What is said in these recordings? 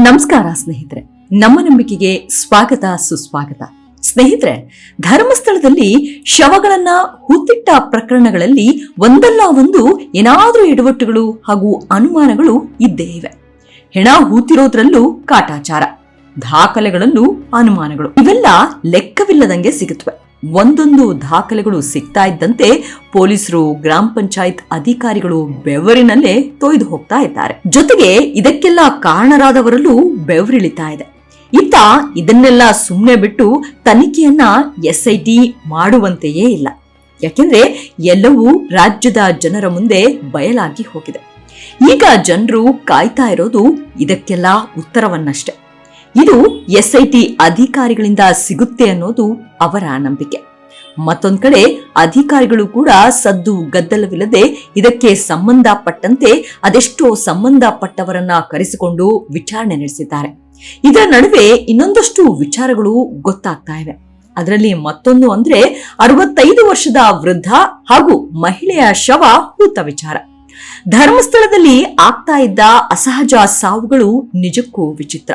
ನಮಸ್ಕಾರ ಸ್ನೇಹಿತರೆ, ನಮ್ಮ ನಂಬಿಕೆಗೆ ಸ್ವಾಗತ ಸುಸ್ವಾಗತ. ಸ್ನೇಹಿತರೆ, ಧರ್ಮಸ್ಥಳದಲ್ಲಿ ಶವಗಳನ್ನ ಹೂತಿಟ್ಟ ಪ್ರಕರಣಗಳಲ್ಲಿ ಒಂದಲ್ಲ ಒಂದು ಏನಾದ್ರೂ ಎಡವಟ್ಟುಗಳು ಹಾಗೂ ಅನುಮಾನಗಳು ಇದ್ದೇ ಇವೆ. ಹೆಣ ಹೂತಿರೋದ್ರಲ್ಲೂ ಕಾಟಾಚಾರ, ದಾಖಲೆಗಳಲ್ಲೂ ಅನುಮಾನಗಳು, ಇವೆಲ್ಲ ಲೆಕ್ಕವಿಲ್ಲದಂಗೆ ಸಿಗುತ್ತವೆ. ಒಂದೊಂದು ದಾಖಲೆಗಳು ಸಿಗ್ತಾ ಇದ್ದಂತೆ ಪೊಲೀಸರು, ಗ್ರಾಮ ಪಂಚಾಯತ್ ಅಧಿಕಾರಿಗಳು ಬೆವರಿನಲ್ಲೇ ತೊಯ್ದು ಹೋಗ್ತಾ ಇದ್ದಾರೆ. ಜೊತೆಗೆ ಇದಕ್ಕೆಲ್ಲ ಕಾರಣರಾದವರಲ್ಲೂ ಬೆವರಿಳಿತಾ ಇದೆ. ಇತ್ತ ಇದನ್ನೆಲ್ಲ ಸುಮ್ಮನೆ ಬಿಟ್ಟು ತನಿಖೆಯನ್ನ SIT ಮಾಡುವಂತೆಯೇ ಇಲ್ಲ. ಯಾಕೆಂದ್ರೆ ಎಲ್ಲವೂ ರಾಜ್ಯದ ಜನರ ಮುಂದೆ ಬಯಲಾಗಿ ಹೋಗಿದೆ. ಈಗ ಜನರು ಕಾಯ್ತಾ ಇರೋದು ಇದಕ್ಕೆಲ್ಲ ಉತ್ತರವನ್ನಷ್ಟೇ. ಇದು SIT ಅಧಿಕಾರಿಗಳಿಂದ ಸಿಗುತ್ತೆ ಅನ್ನೋದು ಅವರ ನಂಬಿಕೆ. ಮತ್ತೊಂದ್ ಕಡೆ ಅಧಿಕಾರಿಗಳು ಕೂಡ ಸದ್ದು ಗದ್ದಲವಿಲ್ಲದೆ ಇದಕ್ಕೆ ಸಂಬಂಧಪಟ್ಟಂತೆ ಅದೆಷ್ಟೋ ಸಂಬಂಧಪಟ್ಟವರನ್ನ ಕರೆಸಿಕೊಂಡು ವಿಚಾರಣೆ ನಡೆಸಿದ್ದಾರೆ. ಇದರ ನಡುವೆ ಇನ್ನೊಂದಷ್ಟು ವಿಚಾರಗಳು ಗೊತ್ತಾಗ್ತಾ ಇವೆ. ಅದರಲ್ಲಿ ಮತ್ತೊಂದು ಅಂದ್ರೆ 65 ವರ್ಷದ ವೃದ್ಧ ಹಾಗೂ ಮಹಿಳೆಯ ಶವ ಹೂತ ವಿಚಾರ. ಧರ್ಮಸ್ಥಳದಲ್ಲಿ ಆಗ್ತಾ ಇದ್ದ ಅಸಹಜ ಸಾವುಗಳು ನಿಜಕ್ಕೂ ವಿಚಿತ್ರ.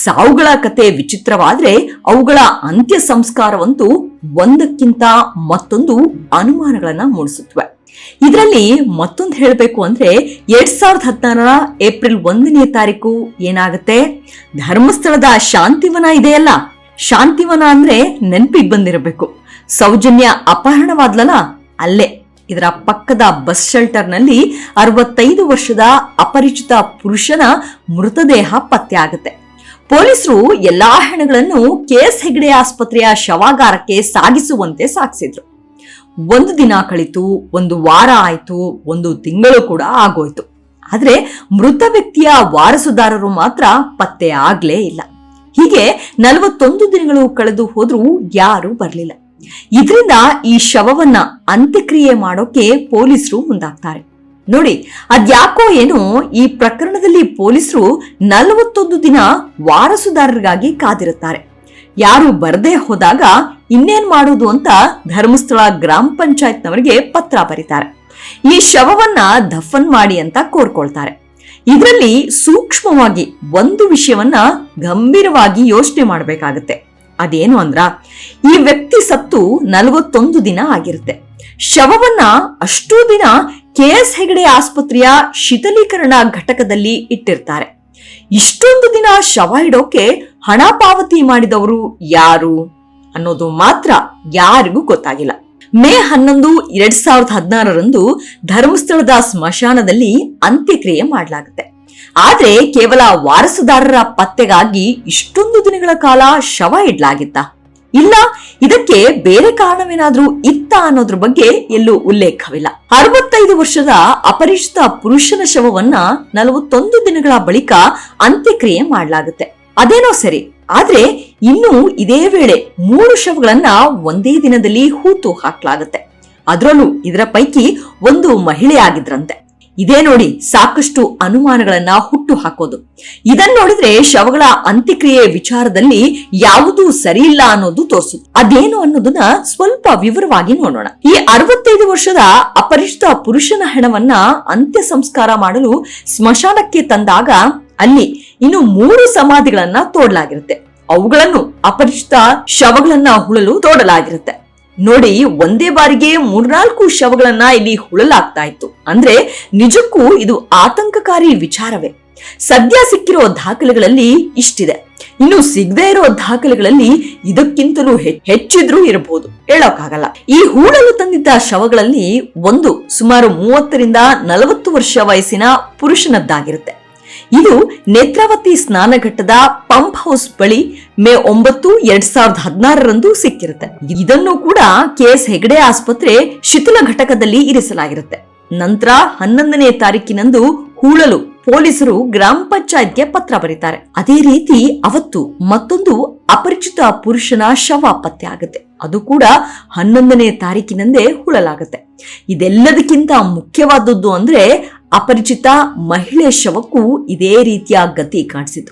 ಸಾವುಗಳ ಕತೆ ವಿಚಿತ್ರವಾದ್ರೆ ಅವುಗಳ ಅಂತ್ಯ ಸಂಸ್ಕಾರವಂತೂ ಒಂದಕ್ಕಿಂತ ಮತ್ತೊಂದು ಅನುಮಾನಗಳನ್ನ ಮೂಡಿಸುತ್ತವೆ. ಇದರಲ್ಲಿ ಮತ್ತೊಂದು ಹೇಳಬೇಕು ಅಂದ್ರೆ 2016 ಏಪ್ರಿಲ್ 1ನೇ ತಾರೀಕು ಏನಾಗುತ್ತೆ, ಧರ್ಮಸ್ಥಳದ ಶಾಂತಿವನ ಇದೆಯಲ್ಲ, ಶಾಂತಿವನ ಅಂದ್ರೆ ನೆನಪಿಗೆ ಬಂದಿರಬೇಕು, ಸೌಜನ್ಯ ಅಪಹರಣವಾದ್ಲಲ್ಲ, ಅಲ್ಲೇ ಇದರ ಪಕ್ಕದ ಬಸ್ ಶೆಲ್ಟರ್ ನಲ್ಲಿ 65 ವರ್ಷದ ಅಪರಿಚಿತ ಪುರುಷನ ಮೃತದೇಹ ಪತ್ತೆ ಆಗುತ್ತೆ. ಪೊಲೀಸರು ಎಲ್ಲಾ ಹೆಣಗಳನ್ನು KS ಹೆಗ್ಡೆ ಆಸ್ಪತ್ರೆಯ ಶವಾಗಾರಕ್ಕೆ ಸಾಗಿಸುವಂತೆ ಸಾಗಿಸಿದ್ರು. ಒಂದು ದಿನ ಕಳಿತು, ಒಂದು ವಾರ ಆಯ್ತು, ಒಂದು ತಿಂಗಳು ಕೂಡ ಆಗೋಯ್ತು. ಆದ್ರೆ ಮೃತ ವ್ಯಕ್ತಿಯ ವಾರಸುದಾರರು ಮಾತ್ರ ಪತ್ತೆ ಆಗ್ಲೇ ಇಲ್ಲ. ಹೀಗೆ 41 ದಿನಗಳು ಕಳೆದು ಹೋದ್ರೂ ಯಾರು ಬರ್ಲಿಲ್ಲ. ಇದರಿಂದ ಈ ಶವವನ್ನ ಅಂತ್ಯಕ್ರಿಯೆ ಮಾಡೋಕೆ ಪೊಲೀಸರು ಮುಂದಾಗ್ತಾರೆ. ನೋಡಿ, ಅದ್ಯಾಕೋ ಏನೋ ಈ ಪ್ರಕರಣದಲ್ಲಿ ಪೊಲೀಸರು 41 ದಿನ ವಾರಸುದಾರರಿಗಾಗಿ ಕಾದಿರುತ್ತಾರೆ. ಯಾರು ಬರದೇ ಹೋದಾಗ ಇನ್ನೇನ್ ಮಾಡೋದು ಅಂತ ಧರ್ಮಸ್ಥಳ ಗ್ರಾಮ ಪಂಚಾಯತ್ನವರಿಗೆ ಪತ್ರ ಬರೀತಾರೆ. ಈ ಶವವನ್ನ ದಫನ್ ಮಾಡಿ ಅಂತ ಕೋರ್ಕೊಳ್ತಾರೆ. ಇದರಲ್ಲಿ ಸೂಕ್ಷ್ಮವಾಗಿ ಒಂದು ವಿಷಯವನ್ನ ಗಂಭೀರವಾಗಿ ಯೋಚನೆ ಮಾಡಬೇಕಾಗತ್ತೆ. ಅದೇನು ಅಂದ್ರ, ಈ ವ್ಯಕ್ತಿ ಸತ್ತು 41 ದಿನ ಆಗಿರುತ್ತೆ. ಶವವನ್ನ ಅಷ್ಟೂ ದಿನ KS ಹೆಗ್ಡೆ ಆಸ್ಪತ್ರೆಯ ಶೀತಲೀಕರಣ ಘಟಕದಲ್ಲಿ ಇಟ್ಟಿರ್ತಾರೆ. ಇಷ್ಟೊಂದು ದಿನ ಶವ ಇಡೋಕೆ ಹಣ ಪಾವತಿ ಮಾಡಿದವರು ಯಾರು ಅನ್ನೋದು ಮಾತ್ರ ಯಾರಿಗೂ ಗೊತ್ತಾಗಿಲ್ಲ. ಮೇ 11, 2016 ಧರ್ಮಸ್ಥಳದ ಸ್ಮಶಾನದಲ್ಲಿ ಅಂತ್ಯಕ್ರಿಯೆ ಮಾಡಲಾಗುತ್ತೆ. ಆದ್ರೆ ಕೇವಲ ವಾರಸುದಾರರ ಪತ್ತೆಗಾಗಿ ಇಷ್ಟೊಂದು ದಿನಗಳ ಕಾಲ ಶವ ಇಡ್ಲಾಗಿತ್ತ? ಇಲ್ಲ, ಇದಕ್ಕೆ ಬೇರೆ ಕಾರಣವೇನಾದ್ರೂ ಇತ್ತ ಅನ್ನೋದ್ರ ಬಗ್ಗೆ ಎಲ್ಲೂ ಉಲ್ಲೇಖವಿಲ್ಲ. 65 ವರ್ಷದ ಅಪರಿಚಿತ ಪುರುಷನ ಶವವನ್ನ 41 ದಿನಗಳ ಬಳಿಕ ಅಂತ್ಯಕ್ರಿಯೆ ಮಾಡಲಾಗುತ್ತೆ. ಅದೇನೋ ಸರಿ, ಆದ್ರೆ ಇನ್ನು ಇದೇ ವೇಳೆ 3 ಶವಗಳನ್ನ ಒಂದೇ ದಿನದಲ್ಲಿ ಹೂತು ಹಾಕ್ಲಾಗುತ್ತೆ. ಅದರಲ್ಲೂ ಇದರ ಪೈಕಿ ಒಂದು ಮಹಿಳೆ ಆಗಿದ್ರಂತೆ. ಇದೇ ನೋಡಿ ಸಾಕಷ್ಟು ಅನುಮಾನಗಳನ್ನ ಹುಟ್ಟು ಹಾಕೋದು. ಇದನ್ನ ನೋಡಿದ್ರೆ ಶವಗಳ ಅಂತ್ಯಕ್ರಿಯೆ ವಿಚಾರದಲ್ಲಿ ಯಾವುದೂ ಸರಿ ಇಲ್ಲ ಅನ್ನೋದು ತೋರಿಸುತ್ತೆ. ಅದೇನು ಅನ್ನೋದನ್ನ ಸ್ವಲ್ಪ ವಿವರವಾಗಿ ನೋಡೋಣ. ಈ 65 ವರ್ಷದ ಅಪರಿಚಿತ ಪುರುಷನ ಹೆಣವನ್ನ ಅಂತ್ಯ ಸಂಸ್ಕಾರ ಮಾಡಲು ಸ್ಮಶಾನಕ್ಕೆ ತಂದಾಗ ಅಲ್ಲಿ ಇನ್ನು 3 ಸಮಾಧಿಗಳನ್ನ ತೋಡಲಾಗಿರುತ್ತೆ. ಅವುಗಳನ್ನು ಅಪರಿಚಿತ ಶವಗಳನ್ನ ಹುಳಲು ತೋಡಲಾಗಿರುತ್ತೆ. ನೋಡಿ, ಒಂದೇ ಬಾರಿಗೆ 3-4 ಶವಗಳನ್ನ ಇಲ್ಲಿ ಹುಳಲಾಗ್ತಾ ಇತ್ತು ಅಂದ್ರೆ ನಿಜಕ್ಕೂ ಇದು ಆತಂಕಕಾರಿ ವಿಚಾರವೇ. ಸದ್ಯ ಸಿಕ್ಕಿರೋ ದಾಖಲೆಗಳಲ್ಲಿ ಇಷ್ಟಿದೆ. ಇನ್ನು ಸಿಗದೇ ಇರೋ ದಾಖಲೆಗಳಲ್ಲಿ ಇದಕ್ಕಿಂತಲೂ ಹೆಚ್ಚಿದ್ರೂ ಇರಬಹುದು, ಹೇಳೋಕ್ಕಾಗಲ್ಲ. ಈ ಹೂಳಲು ತಂದಿದ್ದ ಶವಗಳಲ್ಲಿ ಒಂದು ಸುಮಾರು 30ರಿಂದ 40 ವರ್ಷ ವಯಸ್ಸಿನ ಪುರುಷನದ್ದಾಗಿರುತ್ತೆ. ಇದು ನೇತ್ರಾವತಿ ಸ್ನಾನಘಟ್ಟದ ಪಂಪ್ ಹೌಸ್ ಬಳಿ ಮೇ 9, 2016 ಸಿಕ್ಕಿರುತ್ತೆ. ಇದನ್ನು ಕೂಡ KS ಹೆಗ್ಡೆ ಆಸ್ಪತ್ರೆ ಶಿಥಿಲ ಘಟಕದಲ್ಲಿ ಇರಿಸಲಾಗಿರುತ್ತೆ. ನಂತರ 11ನೇ ತಾರೀಕಿನಂದು ಹೂಳಲು ಪೊಲೀಸರು ಗ್ರಾಮ ಪಂಚಾಯತ್ಗೆ ಪತ್ರ ಬರೀತಾರೆ. ಅದೇ ರೀತಿ ಅವತ್ತು ಮತ್ತೊಂದು ಅಪರಿಚಿತ ಪುರುಷನ ಶವ ಪತ್ತೆ ಆಗುತ್ತೆ. ಅದು ಕೂಡ 11ನೇ ತಾರೀಕಿನಂದೇ ಹೂಳಲಾಗುತ್ತೆ. ಇದೆಲ್ಲದಕ್ಕಿಂತ ಮುಖ್ಯವಾದದ್ದು ಅಂದ್ರೆ ಅಪರಿಚಿತ ಮಹಿಳೆ ಶವಕ್ಕೂ ಇದೇ ರೀತಿಯ ಗತಿ ಕಾಣಿಸಿತು.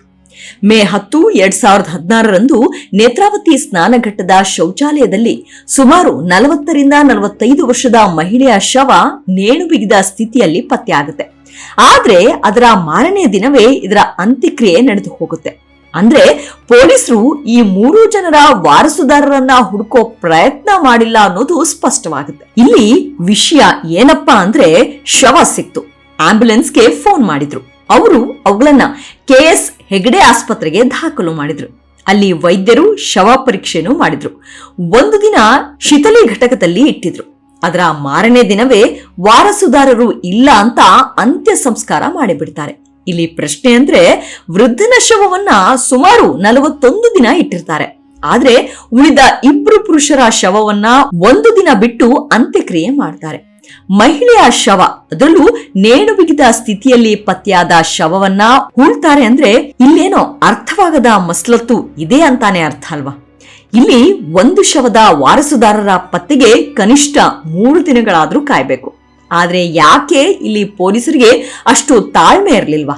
ಮೇ 10, 2016 ನೇತ್ರಾವತಿ ಸ್ನಾನಘಟ್ಟದ ಶೌಚಾಲಯದಲ್ಲಿ ಸುಮಾರು 40ರಿಂದ 45 ವರ್ಷದ ಮಹಿಳೆಯ ಶವ ನೇಣು ಬಿಗಿದ ಸ್ಥಿತಿಯಲ್ಲಿ ಪತ್ತೆಯಾಗುತ್ತೆ. ಆದ್ರೆ ಅದರ ಮಾರನೇ ದಿನವೇ ಇದರ ಅಂತ್ಯಕ್ರಿಯೆ ನಡೆದು ಹೋಗುತ್ತೆ. ಅಂದ್ರೆ ಪೊಲೀಸರು ಈ 3 ಜನರ ವಾರಸುದಾರರನ್ನ ಹುಡುಕೋ ಪ್ರಯತ್ನ ಮಾಡಿಲ್ಲ ಅನ್ನೋದು ಸ್ಪಷ್ಟವಾಗುತ್ತೆ. ಇಲ್ಲಿ ವಿಷಯ ಏನಪ್ಪಾ ಅಂದ್ರೆ ಶವ ಸಿಕ್ತು, ಆಂಬ್ಯುಲೆನ್ಸ್ಗೆ ಫೋನ್ ಮಾಡಿದ್ರು. ಅವರು ಅವುಗಳನ್ನ KS ಹೆಗಡೆ ಆಸ್ಪತ್ರೆಗೆ ದಾಖಲು ಮಾಡಿದ್ರು. ಅಲ್ಲಿ ವೈದ್ಯರು ಶವ ಪರೀಕ್ಷೆನೂ ಮಾಡಿದ್ರು. 1 ದಿನ ಶಿಥಿಲಿ ಘಟಕದಲ್ಲಿ ಇಟ್ಟಿದ್ರು. ಅದರ ಮಾರನೇ ದಿನವೇ ವಾರಸುದಾರರು ಇಲ್ಲ ಅಂತ ಅಂತ್ಯ ಸಂಸ್ಕಾರ ಮಾಡಿಬಿಡ್ತಾರೆ. ಇಲ್ಲಿ ಪ್ರಶ್ನೆ ಅಂದ್ರೆ, ವೃದ್ಧನ ಶವವನ್ನ ಸುಮಾರು 41 ದಿನ ಇಟ್ಟಿರ್ತಾರೆ, ಆದ್ರೆ ಉಳಿದ 2 ಪುರುಷರ ಶವವನ್ನ 1 ದಿನ ಬಿಟ್ಟು ಅಂತ್ಯಕ್ರಿಯೆ ಮಾಡ್ತಾರೆ. ಮಹಿಳೆಯ ಶವ, ಅದರಲ್ಲೂ ನೇಣು ಬಿಗಿದ ಸ್ಥಿತಿಯಲ್ಲಿ ಪತ್ತೆಯಾದ ಶವವನ್ನ ಹೂಳ್ತಾರೆ ಅಂದ್ರೆ ಇಲ್ಲೇನೋ ಅರ್ಥವಾಗದ ಮಸಲತ್ತು ಇದೆ ಅಂತಾನೆ ಅರ್ಥ ಅಲ್ವಾ. ಇಲ್ಲಿ 1 ಶವದ ವಾರಸುದಾರರ ಪತ್ತೆಗೆ ಕನಿಷ್ಠ 3 ದಿನಗಳಾದ್ರೂ ಕಾಯ್ಬೇಕು. ಆದ್ರೆ ಯಾಕೆ ಇಲ್ಲಿ ಪೊಲೀಸರಿಗೆ ಅಷ್ಟು ತಾಳ್ಮೆ ಇರಲಿಲ್ವಾ?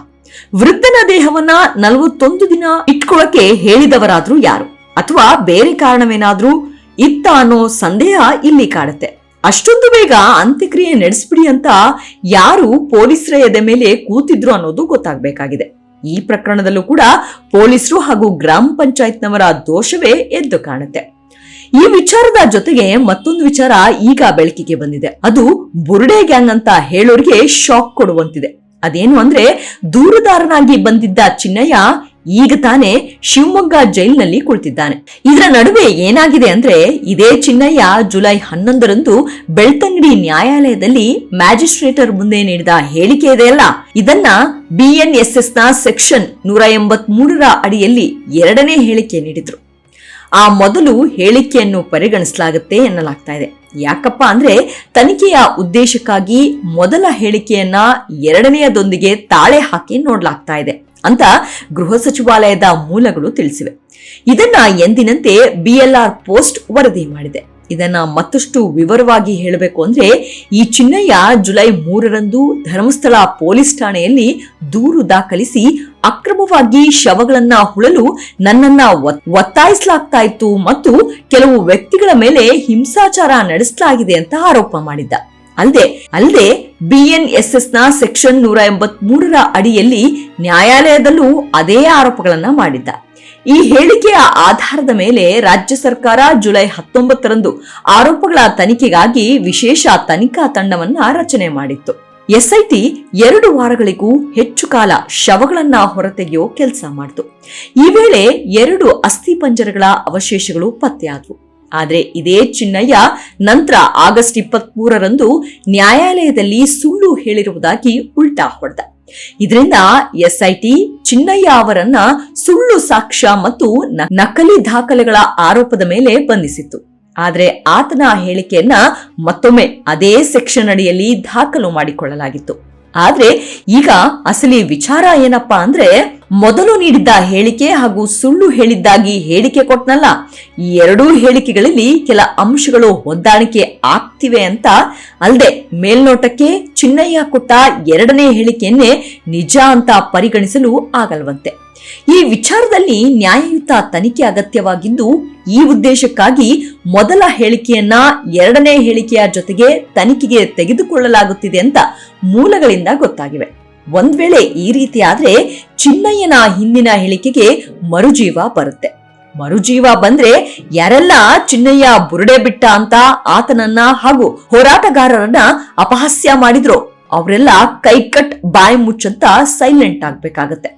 ವೃದ್ಧನ ದೇಹವನ್ನ 41 ದಿನ ಇಟ್ಕೊಳ್ಳಕ್ಕೆ ಹೇಳಿದವರಾದ್ರೂ ಯಾರು, ಅಥವಾ ಬೇರೆ ಕಾರಣವೇನಾದ್ರೂ ಇತ್ತ ಅನ್ನೋ ಸಂದೇಹ ಇಲ್ಲಿ ಕಾಡುತ್ತೆ. ಅಷ್ಟೊಂದು ಬೇಗ ಅಂತ್ಯಕ್ರಿಯೆ ನಡೆಸ್ಬಿಡಿ ಅಂತ ಯಾರು ಪೊಲೀಸರ ಎದೆ ಮೇಲೆ ಕೂತಿದ್ರು ಅನ್ನೋದು ಗೊತ್ತಾಗಬೇಕಾಗಿದೆ. ಈ ಪ್ರಕರಣದಲ್ಲೂ ಕೂಡ ಪೊಲೀಸರು ಹಾಗೂ ಗ್ರಾಮ ಪಂಚಾಯತ್ನವರ ದೋಷವೇ ಎದ್ದು ಕಾಣುತ್ತೆ. ಈ ವಿಚಾರದ ಜೊತೆಗೆ ಮತ್ತೊಂದು ವಿಚಾರ ಈಗ ಬೆಳಕಿಗೆ ಬಂದಿದೆ. ಅದು ಬುರುಡೆ ಗ್ಯಾಂಗ್ ಅಂತ ಹೇಳೋರಿಗೆ ಶಾಕ್ ಕೊಡುವಂತಿದೆ. ಅದೇನು ಅಂದ್ರೆ, ದೂರುದಾರನಾಗಿ ಬಂದಿದ್ದ ಚಿನ್ನಯ್ಯ ಈಗ ತಾನೇ ಶಿವಮೊಗ್ಗ ಜೈಲಿನಲ್ಲಿ ಕುಳಿತಿದ್ದಾನೆ. ಇದರ ನಡುವೆ ಏನಾಗಿದೆ ಅಂದ್ರೆ, ಇದೇ ಚಿನ್ನಯ್ಯ ಜುಲೈ 11ರಂದು ಬೆಳ್ತಂಗಡಿ ನ್ಯಾಯಾಲಯದಲ್ಲಿ ಮ್ಯಾಜಿಸ್ಟ್ರೇಟರ್ ಮುಂದೆ ನೀಡಿದ ಹೇಳಿಕೆ ಇದೆಯಲ್ಲ, ಇದನ್ನ BNSS ನ ಸೆಕ್ಷನ್ 183ರ ಅಡಿಯಲ್ಲಿ 2ನೇ ಹೇಳಿಕೆ ನೀಡಿದ್ರು. ಆ ಮೊದಲು ಹೇಳಿಕೆಯನ್ನು ಪರಿಗಣಿಸಲಾಗುತ್ತೆ ಎನ್ನಲಾಗ್ತಾ ಇದೆ. ಯಾಕಪ್ಪ ಅಂದ್ರೆ, ತನಿಖೆಯ ಉದ್ದೇಶಕ್ಕಾಗಿ ಮೊದಲ ಹೇಳಿಕೆಯನ್ನ 2ನೇಯದೊಂದಿಗೆ ತಾಳೆ ಹಾಕಿ ನೋಡ್ಲಾಗ್ತಾ ಇದೆ ಅಂತ ಗೃಹ ಸಚಿವಾಲಯದ ಮೂಲಗಳು ತಿಳಿಸಿವೆ. ಇದನ್ನ ಎಂದಿನಂತೆ BLR ಪೋಸ್ಟ್ ವರದಿ ಮಾಡಿದೆ. ಇದನ್ನ ಮತ್ತಷ್ಟು ವಿವರವಾಗಿ ಹೇಳಬೇಕು ಅಂದ್ರೆ, ಈ ಚಿನ್ನಯ್ಯ ಜುಲೈ 3ರಂದು ಧರ್ಮಸ್ಥಳ ಪೊಲೀಸ್ ಠಾಣೆಯಲ್ಲಿ ದೂರು ದಾಖಲಿಸಿ ಅಕ್ರಮವಾಗಿ ಶವಗಳನ್ನ ಹುಳಲು ನನ್ನನ್ನ ಒತ್ತಾಯಿಸಲಾಗ್ತಾ ಇತ್ತು ಮತ್ತು ಕೆಲವು ವ್ಯಕ್ತಿಗಳ ಮೇಲೆ ಹಿಂಸಾಚಾರ ನಡೆಸಲಾಗಿದೆ ಅಂತ ಆರೋಪ ಮಾಡಿದ್ದ. ಅಲ್ಲದೆ BNSS ನ ಸೆಕ್ಷನ್ 183ರ ಅಡಿಯಲ್ಲಿ ನ್ಯಾಯಾಲಯದಲ್ಲೂ ಅದೇ ಆರೋಪಗಳನ್ನ ಮಾಡಿದ್ದ. ಈ ಹೇಳಿಕೆಯ ಆಧಾರದ ಮೇಲೆ ರಾಜ್ಯ ಸರ್ಕಾರ ಜುಲೈ 19ರಂದು ಆರೋಪಗಳ ತನಿಖೆಗಾಗಿ ವಿಶೇಷ ತನಿಖಾ ತಂಡವನ್ನ ರಚನೆ ಮಾಡಿತ್ತು. SIT 2 ವಾರಗಳಿಗೂ ಹೆಚ್ಚು ಕಾಲ ಶವಗಳನ್ನ ಹೊರತೆಗೆಯೋ ಕೆಲಸ ಮಾಡಿತು. ಈ ವೇಳೆ 2 ಅಸ್ಥಿಪಂಜರಗಳ ಅವಶೇಷಗಳು ಪತ್ತೆಯಾದವು. ಆದ್ರೆ ಇದೇ ಚಿನ್ನಯ್ಯ ನಂತರ ಆಗಸ್ಟ್ 23ರಂದು ನ್ಯಾಯಾಲಯದಲ್ಲಿ ಸುಳ್ಳು ಹೇಳಿರುವುದಾಗಿ ಉಲ್ಟಾ ಹೊಡೆದ. ಇದರಿಂದ SIT ಚಿನ್ನಯ್ಯ ಅವರನ್ನ ಸುಳ್ಳು ಸಾಕ್ಷ್ಯ ಮತ್ತು ನಕಲಿ ದಾಖಲೆಗಳ ಆರೋಪದ ಮೇಲೆ ಬಂಧಿಸಿತ್ತು. ಆದ್ರೆ ಆತನ ಹೇಳಿಕೆಯನ್ನ ಮತ್ತೊಮ್ಮೆ ಅದೇ ಸೆಕ್ಷನ್ ಅಡಿಯಲ್ಲಿ ದಾಖಲು ಮಾಡಿಕೊಳ್ಳಲಾಗಿತ್ತು. ಆದ್ರೆ ಈಗ ಅಸಲಿ ವಿಚಾರ ಏನಪ್ಪಾ ಅಂದ್ರೆ, ಮೊದಲು ನೀಡಿದ್ದ ಹೇಳಿಕೆ ಹಾಗೂ ಸುಳ್ಳು ಹೇಳಿದ್ದಾಗಿ ಹೇಳಿಕೆ ಕೊಟ್ನಲ್ಲ, ಈ 2 ಹೇಳಿಕೆಗಳಲ್ಲಿ ಕೆಲ ಅಂಶಗಳು ಹೊಂದಾಣಿಕೆ ಆಗ್ತಿವೆ ಅಂತ. ಅಲ್ಲದೆ ಮೇಲ್ನೋಟಕ್ಕೆ ಚಿನ್ನಯ್ಯ ಕೊಟ್ಟ 2ನೇ ಹೇಳಿಕೆಯನ್ನೇ ನಿಜ ಅಂತ ಪರಿಗಣಿಸಲು ಆಗಲ್ವಂತೆ. ಈ ವಿಚಾರದಲ್ಲಿ ನ್ಯಾಯಯುತ ತನಿಖೆ ಅಗತ್ಯವಾಗಿದ್ದು, ಈ ಉದ್ದೇಶಕ್ಕಾಗಿ ಮೊದಲ ಹೇಳಿಕೆಯನ್ನ 2ನೇ ಹೇಳಿಕೆಯ ಜೊತೆಗೆ ತನಿಖೆಗೆ ತೆಗೆದುಕೊಳ್ಳಲಾಗುತ್ತಿದೆ ಅಂತ ಮೂಲಗಳಿಂದ ಗೊತ್ತಾಗಿವೆ. ಒಂದ್ ವೇಳೆ ಈ ರೀತಿ ಆದ್ರೆ ಚಿನ್ನಯ್ಯನ ಹಿಂದಿನ ಹೇಳಿಕೆಗೆ ಮರುಜೀವ ಬರುತ್ತೆ. ಮರುಜೀವ ಬಂದ್ರೆ ಯಾರೆಲ್ಲ ಚಿನ್ನಯ್ಯ ಬುರುಡೆ ಬಿಟ್ಟ ಅಂತ ಆತನನ್ನ ಹಾಗೂ ಹೋರಾಟಗಾರರನ್ನ ಅಪಹಾಸ್ಯ ಮಾಡಿದ್ರು ಅವರೆಲ್ಲ ಕೈಕಟ್ ಬಾಯಿ ಮುಚ್ಚಂತ ಸೈಲೆಂಟ್ ಆಗ್ಬೇಕಾಗತ್ತೆ.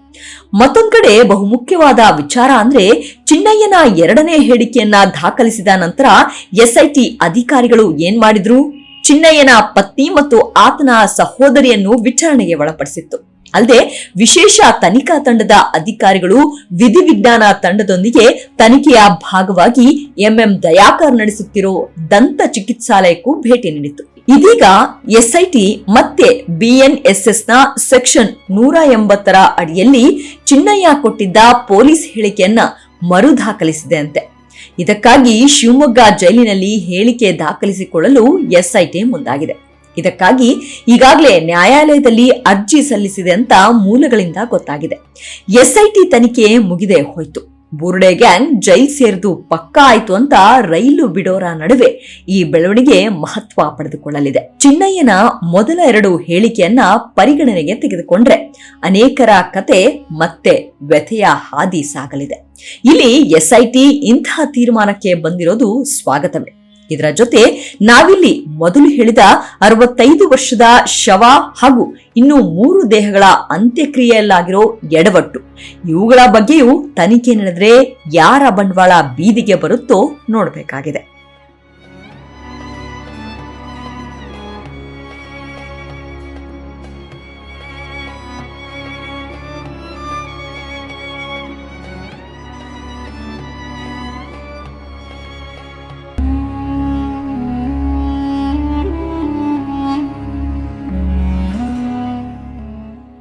ಮತ್ತೊಂದ್ ಕಡೆ ಬಹುಮುಖ್ಯವಾದ ವಿಚಾರ ಅಂದ್ರೆ, ಚಿನ್ನಯ್ಯನ 2ನೇ ಹೇಳಿಕೆಯನ್ನ ದಾಖಲಿಸಿದ ನಂತರ SIT ಅಧಿಕಾರಿಗಳು ಏನ್ ಮಾಡಿದ್ರು, ಚಿನ್ನಯ್ಯನ ಪತ್ನಿ ಮತ್ತು ಆತನ ಸಹೋದರಿಯನ್ನು ವಿಚಾರಣೆಗೆ ಒಳಪಡಿಸಿತ್ತು. ಅಲ್ಲದೆ ವಿಶೇಷ ತನಿಖಾ ತಂಡದ ಅಧಿಕಾರಿಗಳು ವಿಧಿವಿಜ್ಞಾನ ತಂಡದೊಂದಿಗೆ ತನಿಖೆಯ ಭಾಗವಾಗಿ MM ದಯಾಕರ್ ನಡೆಸುತ್ತಿರೋ ದಂತ ಚಿಕಿತ್ಸಾಲಯಕ್ಕೂ ಭೇಟಿ ನೀಡಿತು. ಇದೀಗ SIT ಮತ್ತೆ BNSS ನ ಸೆಕ್ಷನ್ 180ರ ಅಡಿಯಲ್ಲಿ ಚಿನ್ನಯ್ಯ ಕೊಟ್ಟಿದ್ದ ಪೊಲೀಸ್ ಹೇಳಿಕೆಯನ್ನ ಮರು ದಾಖಲಿಸಿದೆ ಅಂತೆ. ಇದಕ್ಕಾಗಿ ಶಿವಮೊಗ್ಗ ಜೈಲಿನಲ್ಲಿ ಹೇಳಿಕೆ ದಾಖಲಿಸಿಕೊಳ್ಳಲು SIT ಮುಂದಾಗಿದೆ. ಇದಕ್ಕಾಗಿ ಈಗಾಗಲೇ ನ್ಯಾಯಾಲಯದಲ್ಲಿ ಅರ್ಜಿ ಸಲ್ಲಿಸಿದೆ ಅಂತ ಮೂಲಗಳಿಂದ ಗೊತ್ತಾಗಿದೆ. SIT ತನಿಖೆ ಮುಗಿದೇ ಹೋಯ್ತು. ಬುರ್ಡೆ ಗ್ಯಾಂಗ್ ಜೈಲ್ ಸೇರಿದು ಪಕ್ಕಾ ಆಯ್ತು ಅಂತ ರೈಲು ಬಿಡೋರ ನಡುವೆ ಈ ಬೆಳವಣಿಗೆ ಮಹತ್ವ ಪಡೆದುಕೊಳ್ಳಲಿದೆ. ಚಿನ್ನಯ್ಯನ ಮೊದಲ 2 ಹೇಳಿಕೆಯನ್ನ ಪರಿಗಣನೆಗೆ ತೆಗೆದುಕೊಂಡ್ರೆ ಅನೇಕರ ಕತೆ ಮತ್ತೆ ವ್ಯಥೆಯ ಹಾದಿ ಸಾಗಲಿದೆ. ಇಲ್ಲಿ SIT ಇಂತಹ ತೀರ್ಮಾನಕ್ಕೆ ಬಂದಿರೋದು ಸ್ವಾಗತವೇ. ಇದರ ಜೊತೆ ನಾವಿಲ್ಲಿ ಮೊದಲು ಹೇಳಿದ 65 ವರ್ಷದ ಶವ ಹಾಗೂ ಇನ್ನು 3 ದೇಹಗಳ ಅಂತ್ಯಕ್ರಿಯೆಯಲ್ಲಾಗಿರೋ ಎಡವಟ್ಟು ಇವುಗಳ ಬಗ್ಗೆಯೂ ತನಿಖೆ ನಡೆದ್ರೆ ಯಾರ ಬಂಡವಾಳ ಬೀದಿಗೆ ಬರುತ್ತೋ ನೋಡಬೇಕಾಗಿದೆ.